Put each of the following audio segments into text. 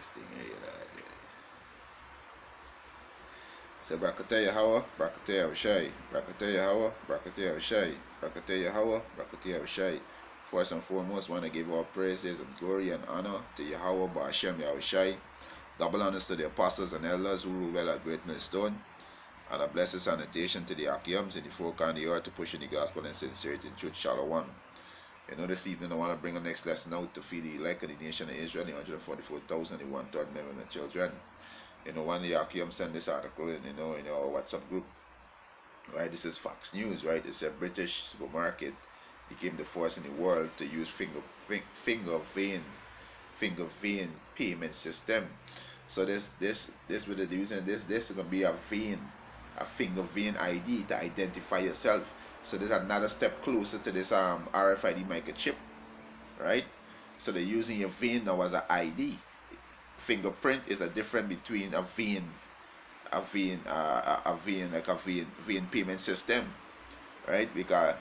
this thing here, you know. So Brakataya Hawa, Brakataya Shai, Brakataya Hawa, Brakataya Shai, Brakataya Hawa, Brakataya Shai. First and foremost, want to give all praises and glory and honor to Yahweh Ba'ashem Yahushai. Double honors to the apostles and elders who rule well at Great Millstone. And a blessed sanitation to the Akiums in the four corners of the earth to push in the gospel and sincerity in truth. Shalom. You know, this evening I want to bring the next lesson out to feed the elect of the nation of Israel, the 144,000, the 1/3 million of children. You know, one of the Akiums sent this article in, in our WhatsApp group. Right, this is Fox News, right? It's a British supermarket became the first in the world to use finger vein payment system. So this with the using this is gonna be a finger vein ID to identify yourself. So there's another step closer to this RFID microchip, right? So they're using your vein now as an ID. Fingerprint is a difference between a vein payment system, right? Because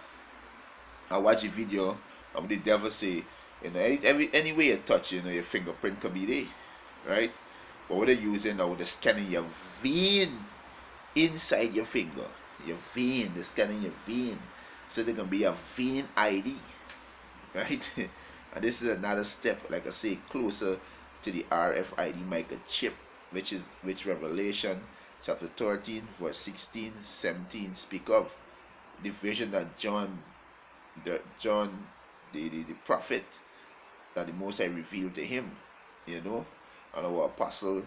I watch a video of the devil say, you know, any way you touch, you know, your fingerprint can be there, right? But what they're using now, they're scanning your vein inside your finger, your vein. They're scanning your vein, so there can be a vein ID, right? And this is another step, like I say, closer to the RFID microchip, which Revelation chapter 13 verse 16 17 speak of. The vision that John the prophet, that the Most High revealed to him, you know, and our apostle,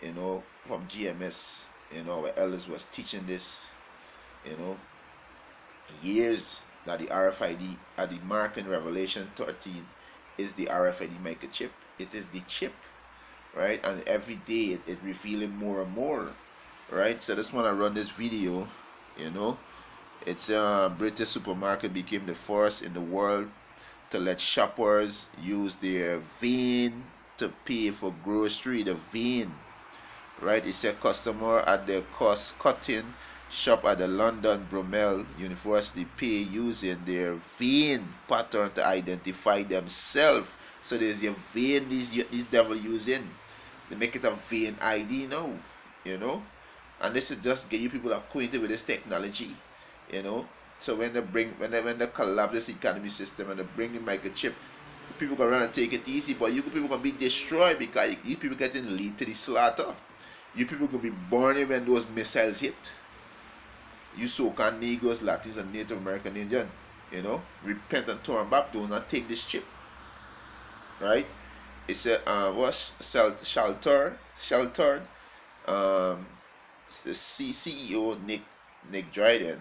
you know, from GMS, you know, our elders was teaching this, you know, years, that the RFID at the mark in Revelation 13 is the RFID microchip. It is the chip, right? And every day it revealing more and more, right? So I just want to run this video, you know. It's British supermarket became the first in the world to let shoppers use their vein to pay for grocery. The vein, right? It's a customer at the cost cutting shop at the London Bromell University pay using their vein pattern to identify themselves. So there's your vein, these devil using. They make it a vein ID now, you know. And this is just get you people acquainted with this technology, you know. So when they collapse this economy system and they bring the microchip, people can run and take it easy, but you people gonna be destroyed because you people getting lead to the slaughter. You people gonna be burning when those missiles hit. You so-called Negroes, Latinos, and Native American Indian, you know, repent and turn back. Do not take this chip, right? It's a sheltered. The CEO Nick Dryden,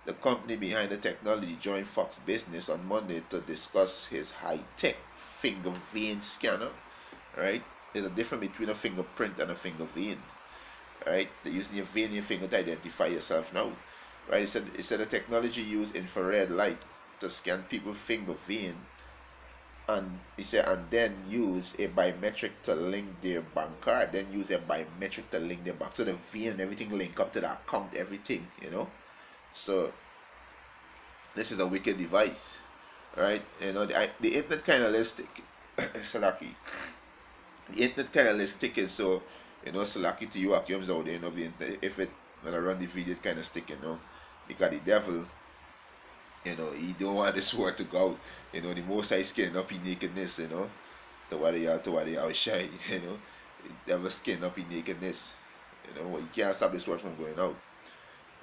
the company behind the technology, joined Fox Business on Monday to discuss his high-tech finger vein scanner. Right? There's a difference between a fingerprint and a finger vein. Right? They're using your vein in your finger to identify yourself now. Right? It said the technology used infrared light to scan people's finger vein, and he said, and then use a biometric to link their bank card. Then use a biometric to link their bank. So the vein and everything link up to the account, everything, you know. So this is a wicked device, right? You know, the internet kind of stick. So lucky. The internet kind of sticking. So, you know, so lucky to you, Akiums out there, you know, if it when I run the video, it kind of stick, you know, because the devil, you know, he don't want this word to go out. You know, the Most High skin up in nakedness, you know, to what they are shy, you know, the devil skin up in nakedness, you know, you can't stop this word from going out,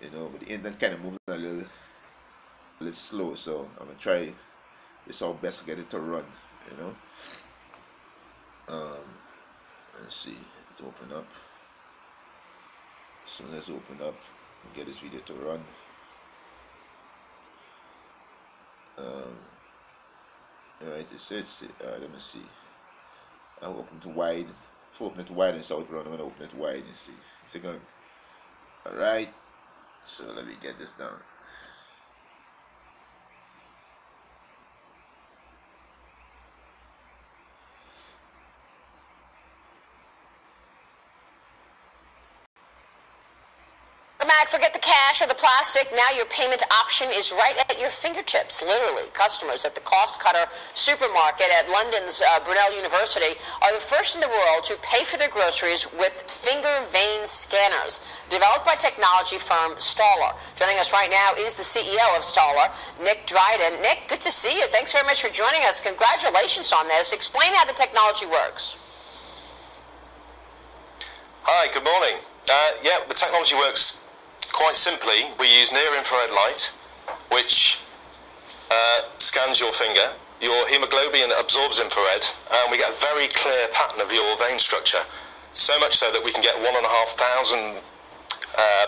you know, but the internet kind of moving a little slow, so I'm gonna try this our best to get it to run, you know. Let's see, it's open up. So let's open up and get this video to run. Alright, it says, let me see. I'll open it wide. If I open it wide and South Run, I'm gonna open it wide and see. Alright, so let me get this down. back. Forget the cash or the plastic. Now your payment option is right at your fingertips, literally. Customers at the Cost Cutter supermarket at London's Brunel University are the first in the world to pay for their groceries with finger vein scanners, developed by technology firm Staller. Joining us right now is the CEO of Staller, Nick Dryden. Nick, good to see you. Thanks very much for joining us. Congratulations on this. Explain how the technology works. Hi, good morning. Yeah, the technology works quite simply. We use near-infrared light, which scans your finger. Your hemoglobin absorbs infrared, and we get a very clear pattern of your vein structure. So much so that we can get 1,500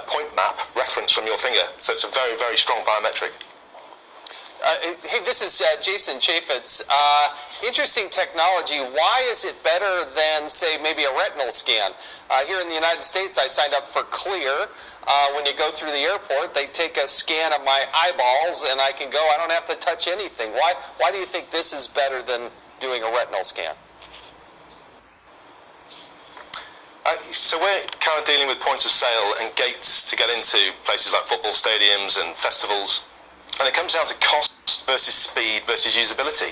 point map reference from your finger. So it's a very, very strong biometric. Hey, this is Jason Chaffetz. Interesting technology. Why is it better than, say, maybe a retinal scan? Here in the United States, I signed up for Clear. When you go through the airport, they take a scan of my eyeballs, and I can go. I don't have to touch anything. Why do you think this is better than doing a retinal scan? So we're kind of dealing with points of sale and gates to get into places like football stadiums and festivals. And it comes down to cost versus speed versus usability.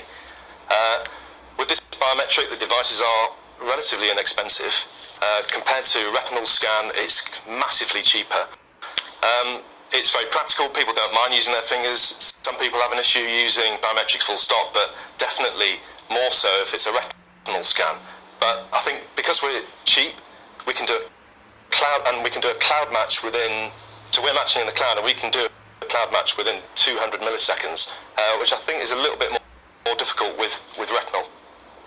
With this biometric, the devices are relatively inexpensive. Compared to retinal scan, it's massively cheaper. It's very practical. People don't mind using their fingers. Some people have an issue using biometrics full stop, but definitely more so if it's a retinal scan. But I think because we're cheap, we can do a cloud, and we can do a cloud match within. So we're matching in the cloud, and we can do a cloud match within 200 milliseconds, which I think is a little bit more difficult with retinal.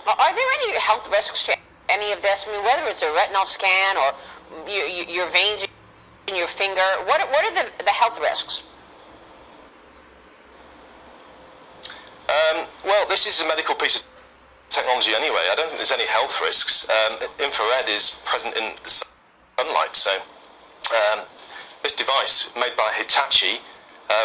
Are there any health risks to any of this? I mean, whether it's a retinal scan or your veins in your finger, what are the health risks? Well, this is a medical piece of technology anyway. I don't think there's any health risks. Infrared is present in the sunlight, so this device, made by Hitachi,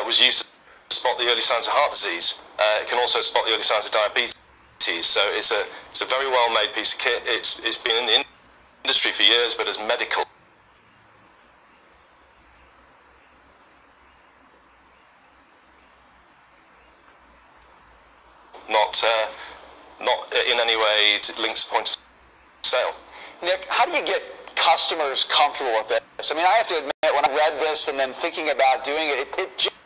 was used to spot the early signs of heart disease. It can also spot the early signs of diabetes. So it's a very well-made piece of kit. It's been in the industry for years, but as medical. Not in any way links to point of sale. Nick, how do you get customers comfortable with this? I mean, I have to admit, when I read this and then thinking about doing it, it just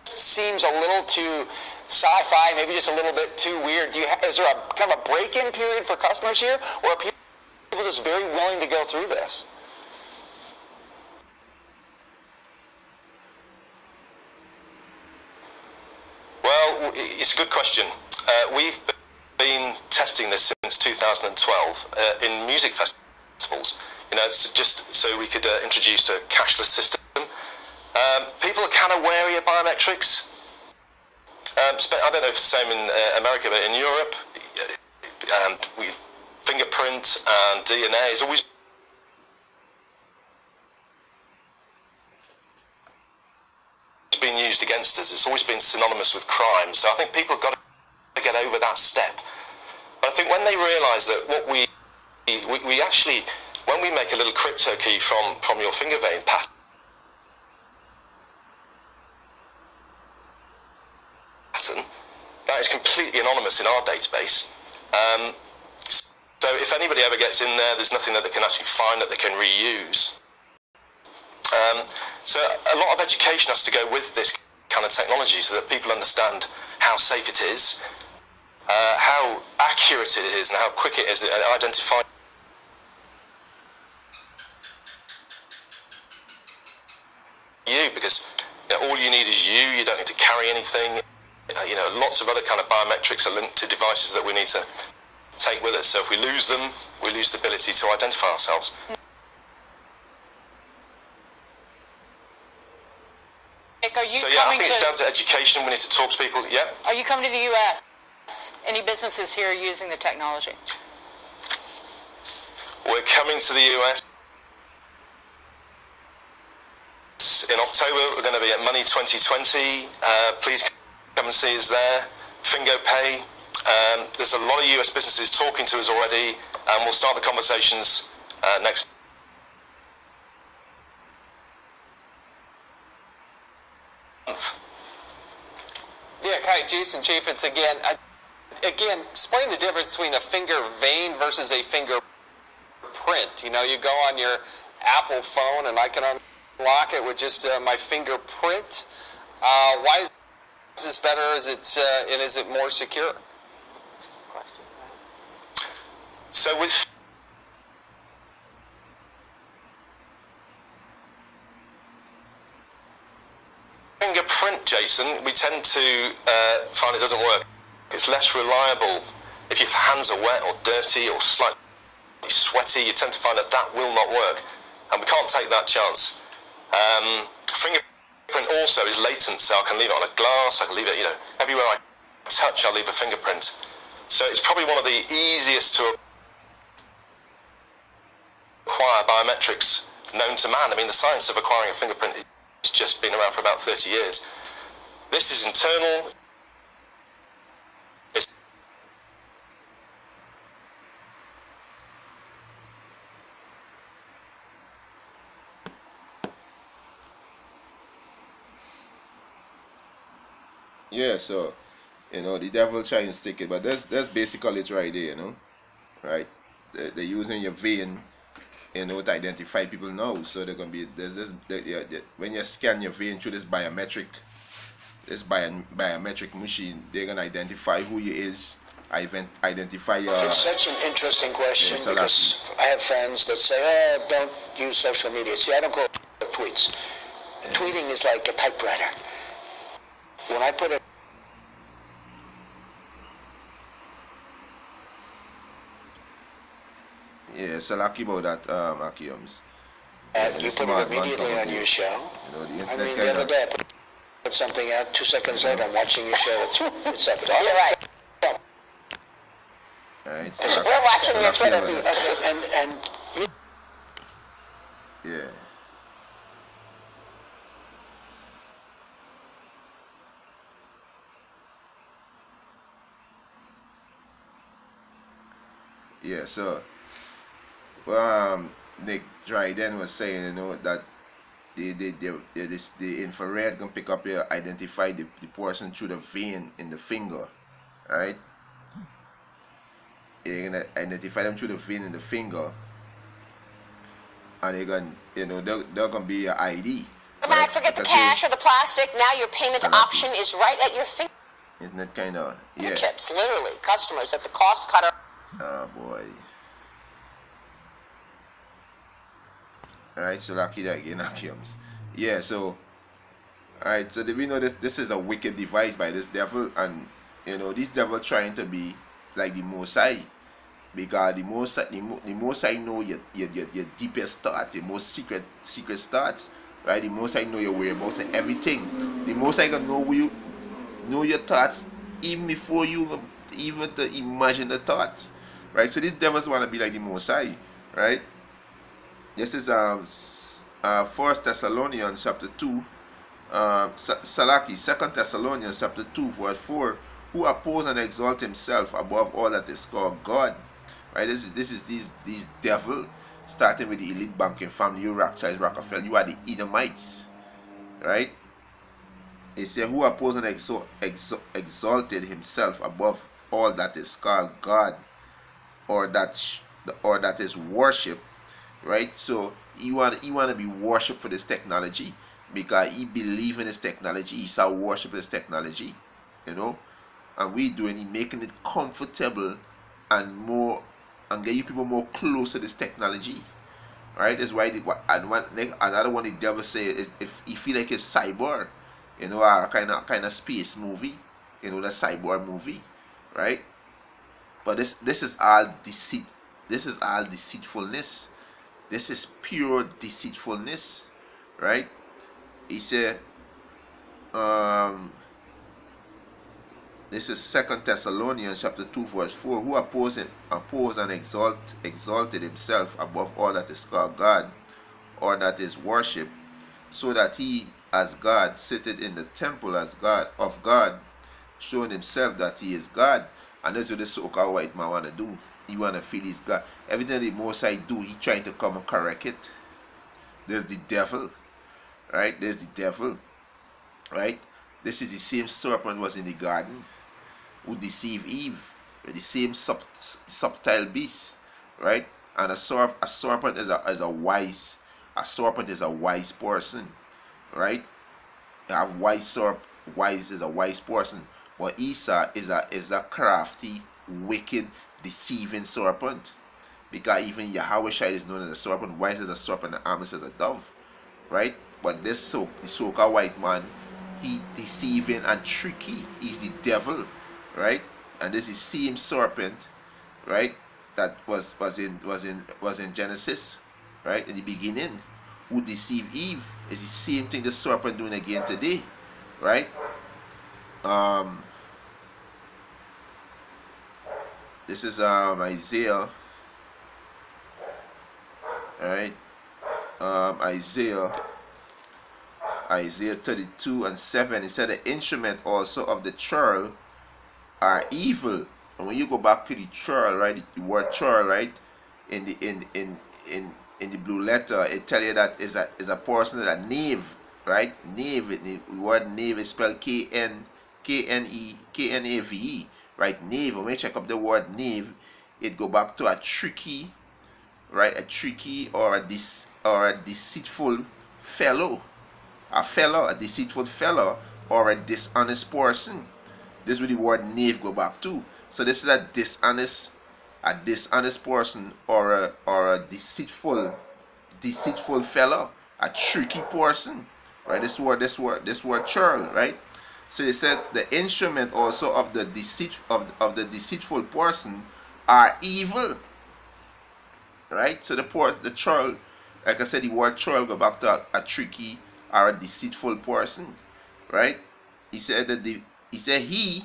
seems a little too sci-fi, maybe just a little bit too weird. Is there a kind of a break-in period for customers here, or are people just very willing to go through this? Well, it's a good question. We've been testing this since 2012 in music festivals. You know, it's just so we could introduce a cashless system. People are kind of wary of biometrics. I don't know if it's the same in America, but in Europe, fingerprint and DNA has always been used against us. It's always been synonymous with crime. So I think people have got to get over that step. But I think when they realise that what we actually, when we make a little crypto key from your finger vein pattern, that is completely anonymous in our database. So if anybody ever gets in there, there's nothing that they can actually find that they can reuse. So a lot of education has to go with this kind of technology so that people understand how safe it is, how accurate it is, and how quick it is at identifying you, because all you need is you don't need to carry anything. You know, lots of other kind of biometrics are linked to devices that we need to take with us. So if we lose them, we lose the ability to identify ourselves. So yeah, I think it's down to education. We need to talk to people. Yeah. Are you coming to the U.S.? Any businesses here using the technology? We're coming to the U.S. in October. We're going to be at Money 2020. Please come and see us there. Fingo Pay. There's a lot of US businesses talking to us already, and we'll start the conversations next month. Yeah, Kai, Jason Chaffetz again. Again, explain the difference between a finger vein versus a fingerprint. You know, you go on your Apple phone and I can unlock it with just my fingerprint. Why is this better? And is it more secure? So with fingerprint, Jason, we tend to find it doesn't work. It's less reliable. If your hands are wet or dirty or slightly sweaty, you tend to find that that will not work, and we can't take that chance. Fingerprint also is latent, so I can leave it on a glass, I can leave it, you know, everywhere I touch, I'll leave a fingerprint. So it's probably one of the easiest to acquire biometrics known to man. I mean, the science of acquiring a fingerprint has just been around for about 30 years. This is internal. Yeah, so you know the devil trying to stick it, but that's basically it right there, you know, right? They're using your vein, you know, to identify people now. So they're gonna be there's this when you scan your vein through this biometric machine, they're gonna identify who you is. Identify your. It's such an interesting question because I have friends that say, "Oh, don't use social media." See, I don't call it tweets. Tweeting is like a typewriter. When I put it. Yeah, so lucky about that, Akiums. And you put it immediately on your show. You know, I mean, the other day I put something out, 2 seconds later I'm watching your show. It's up. You're right. Right, So we're watching your Twitter feed. And yeah. Yeah, so Nick Dryden was saying, you know, that the infrared can pick up your identify the person through the vein in the finger, right? You're gonna identify them through the vein in the finger, and you're gonna, you know, they're gonna be your ID. Come back, forget the cash or the plastic. Now your payment option is right at your Isn't that kind of fingertips, literally. Customers at the cost cutter. Oh boy. Alright, so lucky that again, Akiums. Yeah, so alright, so we know this is a wicked device by this devil, and you know, this devil trying to be like the Most High, because the Most High know your deepest thoughts, your most secret thoughts, right? The Most High know your whereabouts and everything. The Most High gonna know your thoughts even before you even to imagine the thoughts, right? So these devils want to be like the Most High, right? This is 1 Thessalonians chapter 2, 2 Thessalonians chapter 2 verse 4, who oppose and exalt himself above all that is called God, right? This is these devil, starting with the elite banking family, you Rothschild, Rockefeller, you are the Edomites, right? It says, who oppose and exalted himself above all that is called God, or that is worship, right? So you want to be worship for this technology because he believe in this technology. He start worshiping this technology, you know, and we doing it, making it comfortable and more, and get you people more close to this technology, right? That's why another one the devil say is if you feel like it's cyber, you know, a kind of space movie, you know, the cyborg movie, right? But this is all deceit. This is all deceitfulness. This is pure deceitfulness, right? He said, this is 2 Thessalonians chapter 2 verse 4, who oppose and exalted himself above all that is called God, or that is worship, so that he as God sitteth in the temple as God of God, showing himself that he is God. And that's what the so-called white man want to do. He want to feel he's got everything the Most High do. He trying to come and correct it. There's the devil, right? There's the devil, right? This is the same serpent was in the garden who deceived Eve. The same subtle beast, right? And a serpent is a wise person, right? You have wise is a wise person, but Esau is a crafty, wicked, deceiving serpent. Because even Yahweh Shai is known as a serpent, wise as a serpent, and harmless as a dove, right? But the so-called white man, he deceiving and tricky. He's the devil, right? And this is same serpent, right? That was in Genesis, right? In the beginning, who deceived Eve. It's the same thing the serpent doing again today, right? This is Isaiah, right? Isaiah 32:7. It said the instrument also of the churl are evil. And when you go back to the churl, right, the word churl, right, in the blue letter, it tell you that is a person, a knave, right? Knave, the word knave is spelled Knave, right? Knave. When you check up the word knave, it go back to a tricky, right? A tricky or a deceitful fellow, a deceitful fellow, or a dishonest person. This is where the word knave go back to. So this is a dishonest person, or a deceitful fellow, a tricky person, right? This word churl, right? So they said the instrument also of the deceitful person are evil, right? So the churl, like I said, the word churl go back to a tricky or a deceitful person, right? He said that he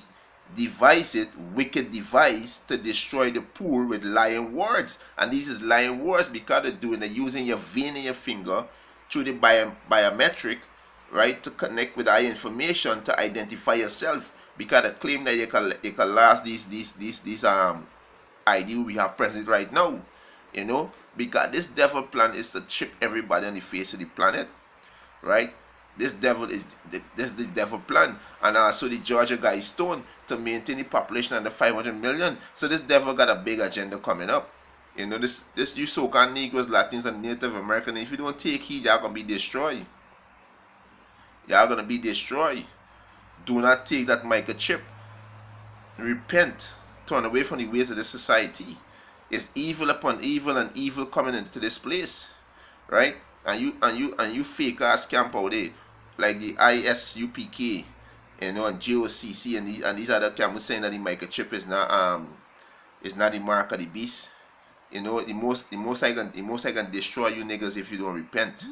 devised wicked device to destroy the poor with lying words. And these is lying words because they're using your vein in your finger through the biometric, right, to connect with our information to identify yourself. Because they claim that you can last these ID we have present right now, you know, because this devil plan is to chip everybody on the face of the planet, right? This devil is this devil plan. And also the Georgia guy Stone to maintain the population under 500 million. So this devil got a big agenda coming up. You know, this you so-called Negroes, Latins, and Native Americans, if you don't take heed, y'all gonna be destroyed. Y'all gonna be destroyed. Do not take that microchip. Repent. Turn away from the ways of this society. It's evil upon evil and evil coming into this place, right? And you fake ass camp out there, like the ISUPK, you know, and GOCC and these other camps saying that the microchip is not the mark of the beast. You know, the most I can destroy you niggas if you don't repent.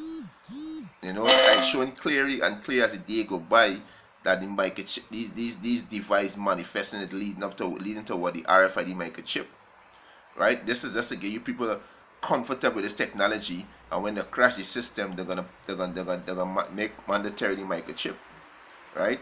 You know, I shown clear as the day go by that the microchip, these devices manifesting it leading to what the RFID microchip, right? This is just to get you people comfortable with this technology, and when they crash the system, they're gonna make mandatory the microchip, right?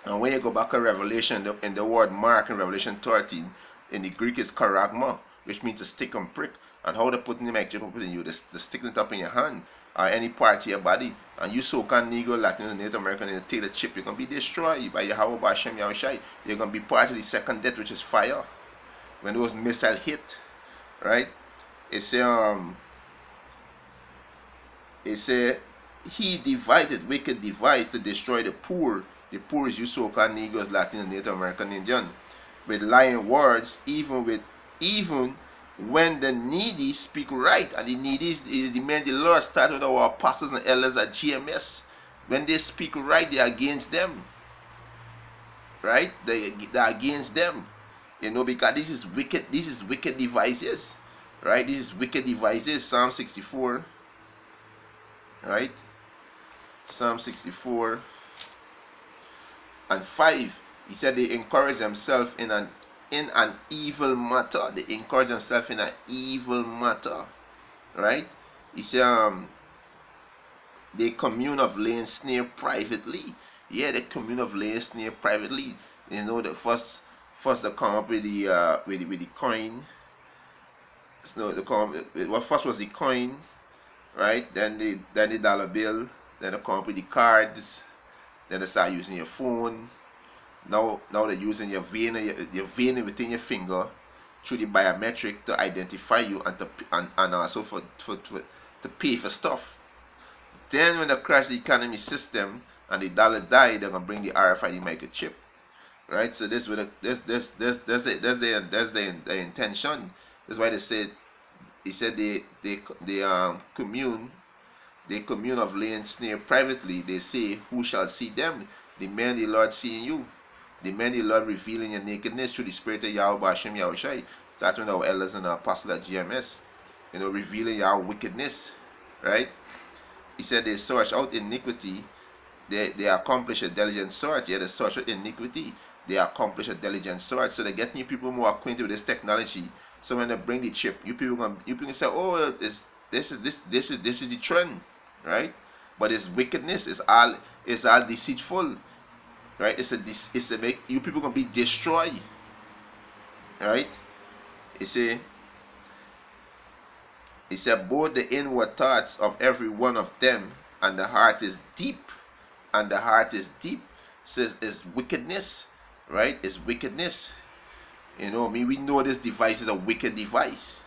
And when you go back to Revelation, in the word mark in Revelation 13, in the Greek is charagma, which means to stick and prick. And how they put in the microchip in you, they sticking it up in your hand or any part of your body. And you so-called Negro, Latin, and Native American, and you take the chip, you're gonna be destroyed by Yahweh Bashem Yahushai. You're gonna be part of the second death, which is fire. When those missiles hit, right? It say he divided wicked device to destroy the poor. The poor is you so-called Negroes, Latin, and Native American Indian, with lying words, even when the needy speak right. And the needy is the men the Lord started with our apostles and elders at GMS. When they speak right, they are against them, right? They're against them, you know, because this is wicked devices. Right, this is wicked devices. Psalm 64, right? Psalm 64 and 5. He said they encourage themselves in an evil matter. They encourage themselves in an evil matter, right? He said they commune of laying snare privately. Yeah, they commune of laying snare privately. You know, the first First they come up with the coin. So first was the coin, right? Then the dollar bill. Then they come up with the cards. Then they start using your phone. Now they're using your vein within your finger through the biometric to identify you and also to pay for stuff. Then when they crash the economy system and the dollar die, they're gonna bring the RFID microchip, right? So that's the intention. That's why they said they commune of laying snare privately. They say, who shall see them? The man the Lord seeing you. The man the Lord revealing your nakedness through the spirit of Yahweh Hashem Yahushai. Starting with our elders and our apostles at GMS. Revealing your wickedness. Right? He said they search out iniquity. They accomplish a diligent search. Yeah, they search out iniquity. They accomplish a diligent search. So they're getting you people more acquainted with this technology. So when they bring the chip, you people gonna say, oh, this is the trend, right? But it's wickedness. It's all deceitful, right? It's a make you people gonna be destroyed, right? He said both the inward thoughts of every one of them and the heart is deep, says it's wickedness, right? It's wickedness. We know this device is a wicked device.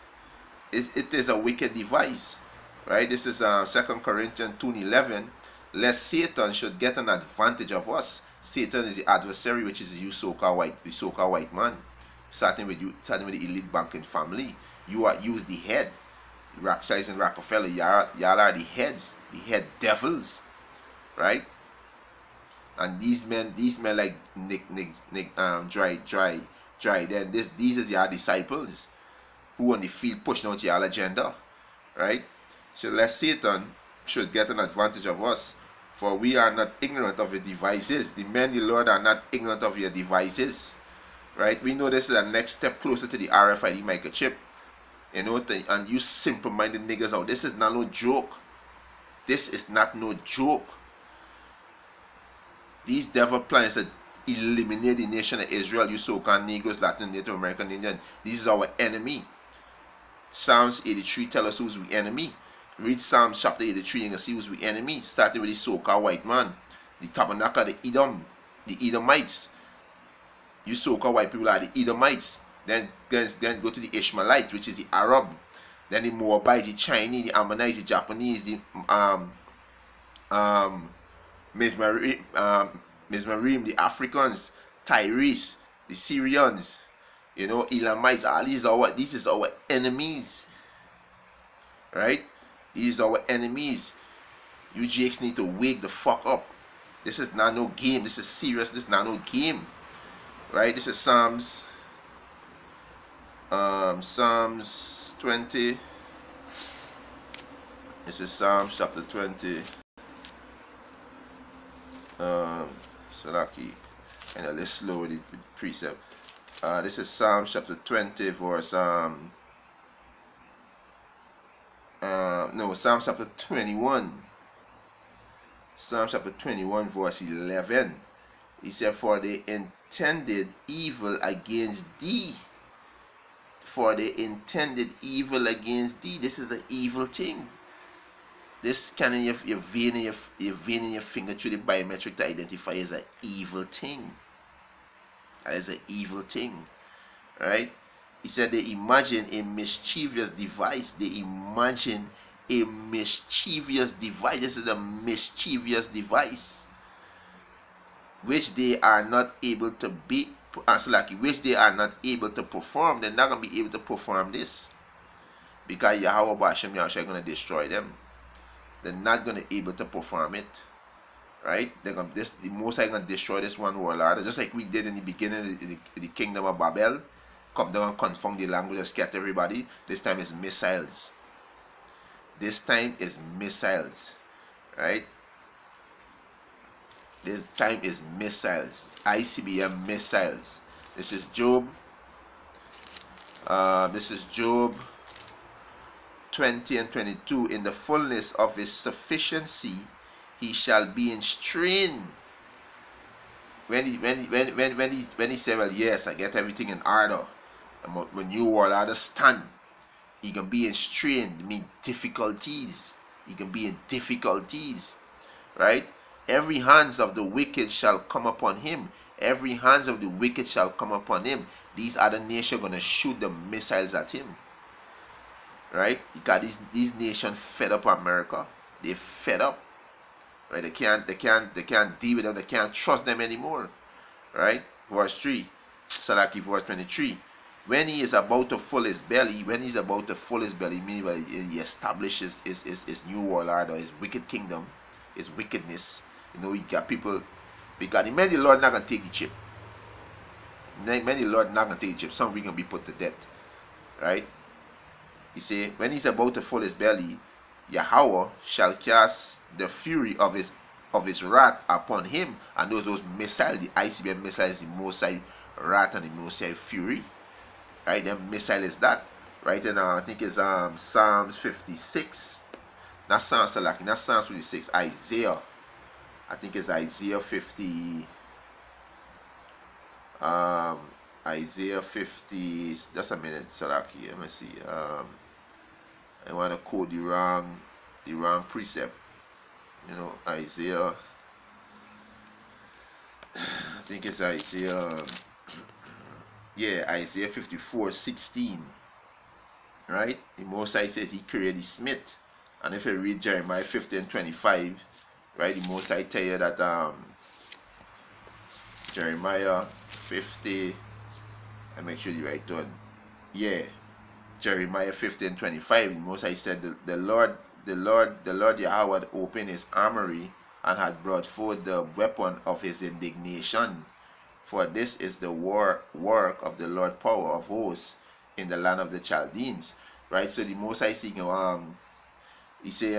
It is a wicked device, right? This is 2 Corinthians 2:11. Lest Satan should get an advantage of us. Satan is the adversary, which is the so-called white man. Starting with the elite banking family. You's the head. Rothschilds and Rockefeller, y'all are the heads, the head devils, right? And these men like Nick, Dry. Then these is your disciples who on the field pushing out your agenda, right? So lest Satan should get an advantage of us, for we are not ignorant of your devices. The men, the Lord, are not ignorant of your devices, right? We know this is a next step closer to the RFID microchip, and you simple-minded niggas out. This is not no joke. This is not no joke. These devil plans to eliminate the nation of Israel, you so-called Negroes, Latin, Native American, Indian. This is our enemy. Psalms 83 tells us who's the enemy. Read Psalms chapter 83 and you can see who's the enemy. Starting with the so-called white man, the tabernacle, the Edomites. You so-called white people are the Edomites. Then go to the Ishmaelites, which is the Arab. Then the Moabites, the Chinese, the Ammonites, the Japanese, the Mizmarim, the Africans, Tyrese, the Syrians, Elamites. All these is our enemies, right? These are our enemies. You jakes need to wake the fuck up. This is not no game. This is serious. This is not no game, right? This is Psalms 20. This is Psalms chapter 20. Salaki, and let's slow the precept. This is Psalms chapter 20, verse Psalms chapter 21. Psalms chapter 21, verse 11. He said, "For they intended evil against thee." For they intended evil against thee. This is an evil thing. This kind of your vein in your finger through the biometric to identify is an evil thing. That is an evil thing, right? He said they imagine a mischievous device. They imagine a mischievous device. This is a mischievous device, which they are not able to be, which they are not able to perform. They're not gonna be able to perform this because Yahweh Hashem Yahushua is gonna destroy them. They're not gonna be able to perform it, right? The Most High gonna destroy this one world order, just like we did in the beginning of the kingdom of Babel. Come down and confound the language and scatter everybody. This time is missiles. This time is missiles, right? This time is missiles, ICBM missiles. This is Job. This is Job 20 and 22. In the fullness of his sufficiency, he shall be in strain. when he said, well, yes, I get everything in order, and when New World Order stand, he can be in strain, I mean difficulties. He can be in difficulties, right? Every hands of the wicked shall come upon him. Every hands of the wicked shall come upon him. These other nations are gonna shoot the missiles at him, right? Because these nations fed up America. They fed up, right? They can't deal with them. They can't trust them anymore, right? Verse 3, Salaki verse 23. When he is about to fill his belly, meaning he establishes his new world order, his wicked kingdom, his wickedness. You know, he got people, because the man the Lord not gonna take the chip. Many Lord not gonna take the chip. Some we gonna be put to death, right? He say, when he's about to fill his belly, Yahweh shall cast the fury of his wrath upon him, and those missiles, the ICBM missiles, the Mosai wrath and the Mosai fury, right? The missile is that, right? And I think it's Psalms 56. Not Psalms 56. Isaiah. I think it's Isaiah 50. Isaiah 50. Just a minute, Salaki. Let me see. I want to quote the wrong precept. You know, Isaiah. I think it's Isaiah. Yeah, Isaiah 54:16. Right? The Most High says he created the smith. And if you read Jeremiah 50:25, right, the Most High tell you that Jeremiah 50, I make sure you write down. Yeah, Jeremiah 50:25, the Most High said the Lord Yahweh had opened his armory and had brought forth the weapon of his indignation. For this is the work of the Lord power of hosts in the land of the Chaldeans. Right? So the Most High saying, he say,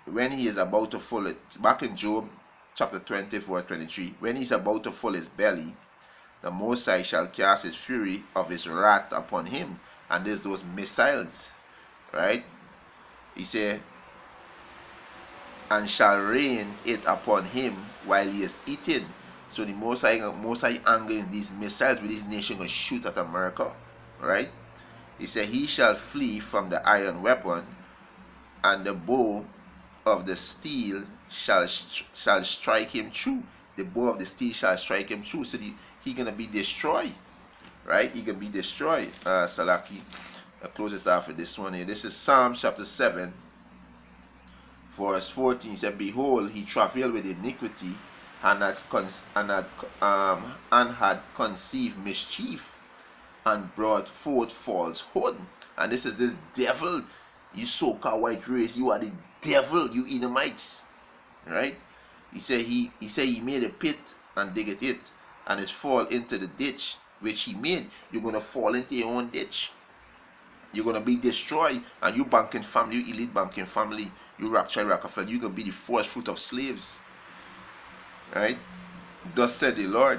when he is about to fill it, back in Job chapter 20 verse 23, when he's about to fill his belly, the Most High shall cast his fury of his wrath upon him. And there's those missiles, right? He say, and shall rain it upon him while he is eating. So the Most High anger is these missiles with this nation going to shoot at America, right? He said, he shall flee from the iron weapon, and the bow of the steel shall strike him true. The bow of the steel shall strike him true. So he going to be destroyed, right? He can be destroyed. Salaki, I'll close it off with this one here. This is Psalm chapter 7, verse 14. He said, behold, he travailed with iniquity, and had conceived mischief, and brought forth falsehood. And this is this devil, you so-called white race, you are the devil, you Edomites, right? He said he made a pit and digged it, and it fall into the ditch which he made. You're gonna fall into your own ditch. You're gonna be destroyed. And you banking family, you elite banking family, you Rothschild Rockefeller, you're gonna be the first fruit of slaves. Right? Thus said the Lord.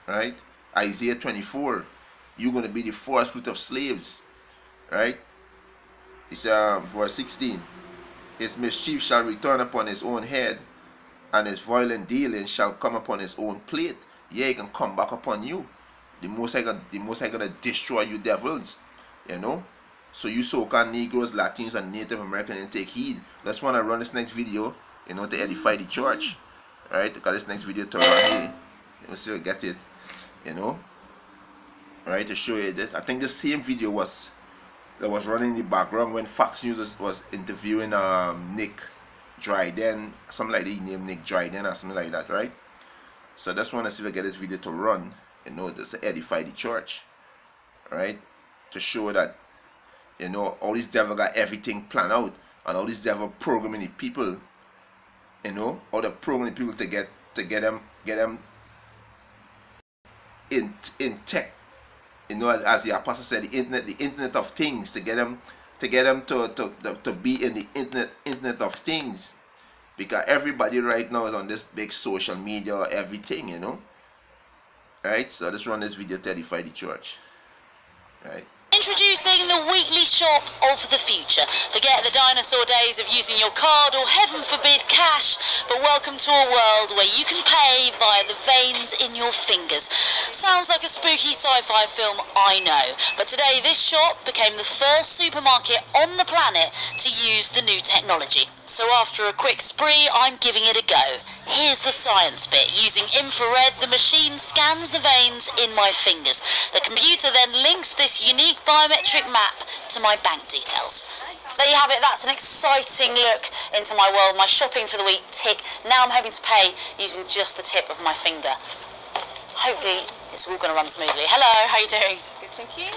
Right? Isaiah 24. You're going to be the first fruit of slaves. Right? It's verse 16. His mischief shall return upon his own head, and his violent dealing shall come upon his own plate. Yeah, he can come back upon you. The Most High gonna destroy you devils. You know? So you so-called Negroes, Latinos, and Native Americans, take heed. Let's want to run this next video, you know, to edify the church. Right, got this next video to run here. Let me see if I get it. You know, right, to show you this. I think the same video was running in the background when Fox News was interviewing Nick Dryden, something like that. He named Nick Dryden or something like that, right? So I just want to see if I get this video to run. You know, just to edify the church, right? To show that, you know, all these devil got everything planned out, and all these devil programming the people. You know, or the programming people to get them in tech. You know, as the apostle said, the internet of things, to get them to be in the internet of things, because everybody right now is on this big social media, everything, you know. Right? So let's run this video to edify the church. Right? Introducing the weekly shop of the future. Forget the dinosaur days of using your card or, heaven forbid, cash, but welcome to a world where you can pay via the veins in your fingers. Sounds like a spooky sci-fi film, I know, but today this shop became the first supermarket on the planet to use the new technology. So after a quick spree, I'm giving it a go. Here's the science bit. Using infrared, the machine scans the veins in my fingers. The computer then links this unique biometric map to my bank details. There you have it. That's an exciting look into my world. My shopping for the week tick. Now I'm hoping to pay using just the tip of my finger. Hopefully it's all going to run smoothly. Hello, how are you doing? Good, thank you.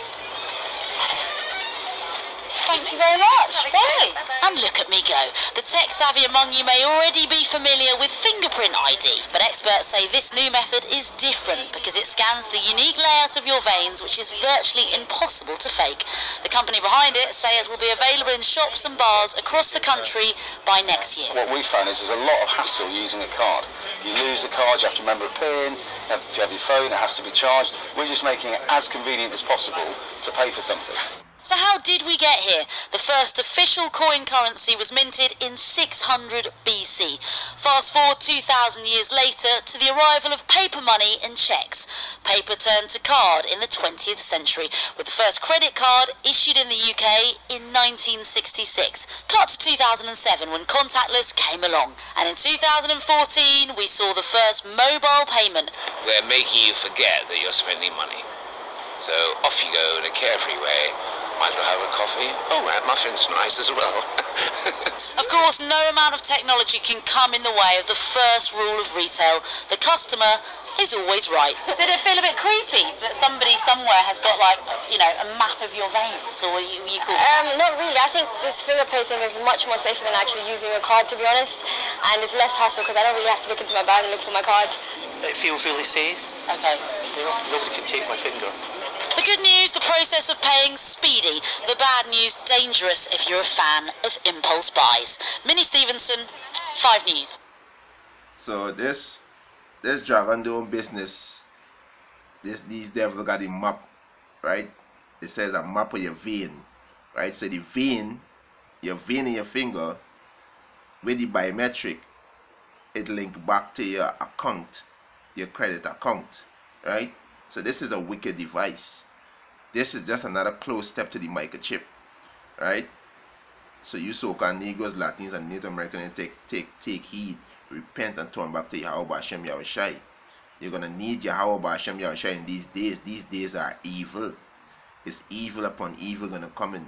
Thank you very much. Bye. And look at me go. The tech-savvy among you may already be familiar with fingerprint ID, but experts say this new method is different because it scans the unique layout of your veins, which is virtually impossible to fake. The company behind it say it will be available in shops and bars across the country by next year. What we found is there's a lot of hassle using a card. You lose the card, you have to remember a PIN, if you have your phone, it has to be charged. We're just making it as convenient as possible to pay for something. So how did we get here? The first official coin currency was minted in 600 BC. Fast forward 2,000 years later to the arrival of paper money and cheques. Paper turned to card in the 20th century, with the first credit card issued in the UK in 1966. Cut to 2007 when contactless came along. And in 2014 we saw the first mobile payment. We're making you forget that you're spending money. So off you go in a carefree way. Might as well have a coffee. Oh, that muffin's nice as well. Of course, no amount of technology can come in the way of the first rule of retail. The customer is always right. Did it feel a bit creepy that somebody somewhere has got, like, you know, a map of your veins? Or you call it? Not really. I think this finger plating is much more safer than actually using a card, to be honest. And it's less hassle because I don't really have to look into my bag and look for my card. It feels really safe. Okay. Nobody can take my finger. The good news, the process of paying, speedy. The bad news, dangerous if you're a fan of impulse buys. Minnie Stevenson, 5 News. So this dragon doing business, these devils got a map, right? It says a map of your vein, right? So the vein, your vein in your finger, with the biometric, it link back to your account, your credit account, right? So this is a wicked device. This is just another close step to the microchip, right? So you so-called Negroes, Latins, and Native Americans take heed, repent, and turn back to Yahweh Hashem Yahushai. You're gonna need Yahweh Hashem Yahushai in these days. These days are evil. It's evil upon evil gonna come in,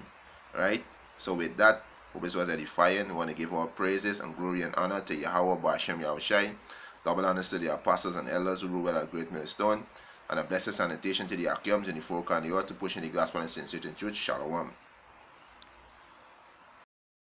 right? So with that, hope this was edifying. We want to give our praises and glory and honor to Yahweh Hashem Yahushai. Double honors to the apostles and elders who rule at a great millstone. And a blessed sanitation to the Akiums in the four corners of the earth to push in the gospel and sincere truth. Shalom.